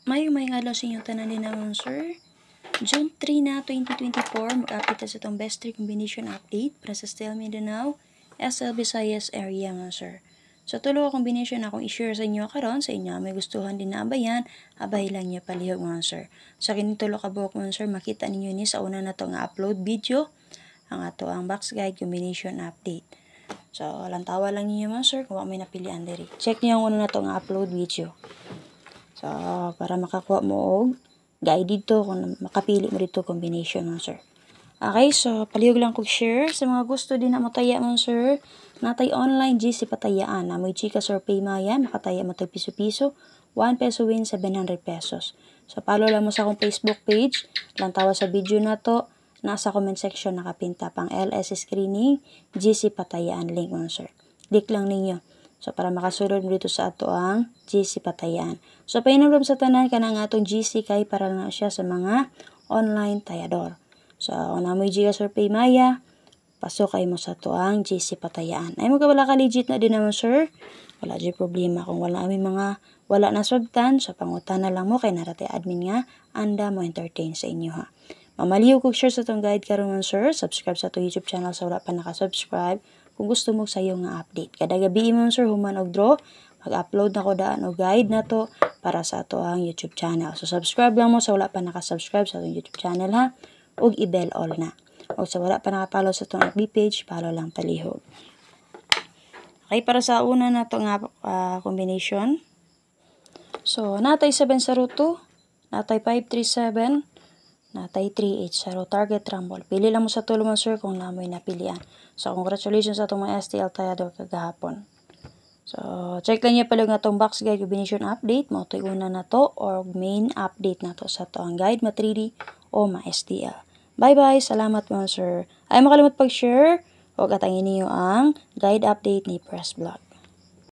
May adlaw sa inyo tanan din naman, sir. June 3 na 2024, mag-update sa itong best 3 combination update para sa Steel Mindanao, SL Visayas area man, sir. So, tulo ka combination akong i-share sa inyo karon sa inyo. May gustuhan din na abayan, abay lang niya palihog man, sir. Sa kinitulo ka buhok man, sir, makita ninyo ni sa una na to nga upload video, ang ato ang box guide combination update. So, lantawa lang ninyo man, sir, kung may napilian diri. Check niyo ang una na to nga upload video. So, para makakuha mo og guide dito kung makapili mo dito combination mo, sir. Okay, so palihog lang kog share sa mga gusto din na mataya mo, sir. Natay online GC patayaan na may Gcash or Paymaya, makataya mo tag piso-piso, 1 peso win 700 pesos. So follow lang mo sa akong Facebook page, lang tawa sa video na to, nasa comment section nakapinta pang LS screening GC patayaan link mo, sir. Click lang ninyo. So, para makasulod mo dito sa ato ang GC Patayan. So, painumdum sa tanan ka na nga atong GC kay para na siya sa mga online tayador. So, kung na mo Gcash or Paymaya, pasok kayo mo sa ato ang GC Patayan. Ay mo ka wala ka legit na din naman, sir. Wala dyan problema kung wala kami wala na swabtan. So, pangutan na lang mo kay narate admin nga anda mo entertain sa inyo, ha. Mamaliw kog share sa itong guide karon, sir. Subscribe sa itong YouTube channel sa wala pa nakasubscribe. Kung gusto mo sa iyo nga update. Kada gabi mo, sir, human og draw, mag-upload na ko daan o guide na to para sa ato ang YouTube channel. So, subscribe lang mo sa wala pa nakasubscribe sa atong YouTube channel, ha. Og i-bell all na. O sa wala pa nakapollow sa itong FB page, follow lang palihog. Okay, para sa una na to nga combination. So, natay 702, natay 537, natay 380 target rumble. Pili lang mo sa tulo mo, sir, kung namoy napilian. So, congratulations sa itong mga STL tayador kagahapon. So, check lang niya pala nga itong box guide combination update. Mo ito una na to or main update na to sa to ang guide ma-3D o ma-STL. Bye-bye. Salamat mo, sir. Ay makalimot pag-share. Huwag atangin niyo ang guide update ni Press Vlog.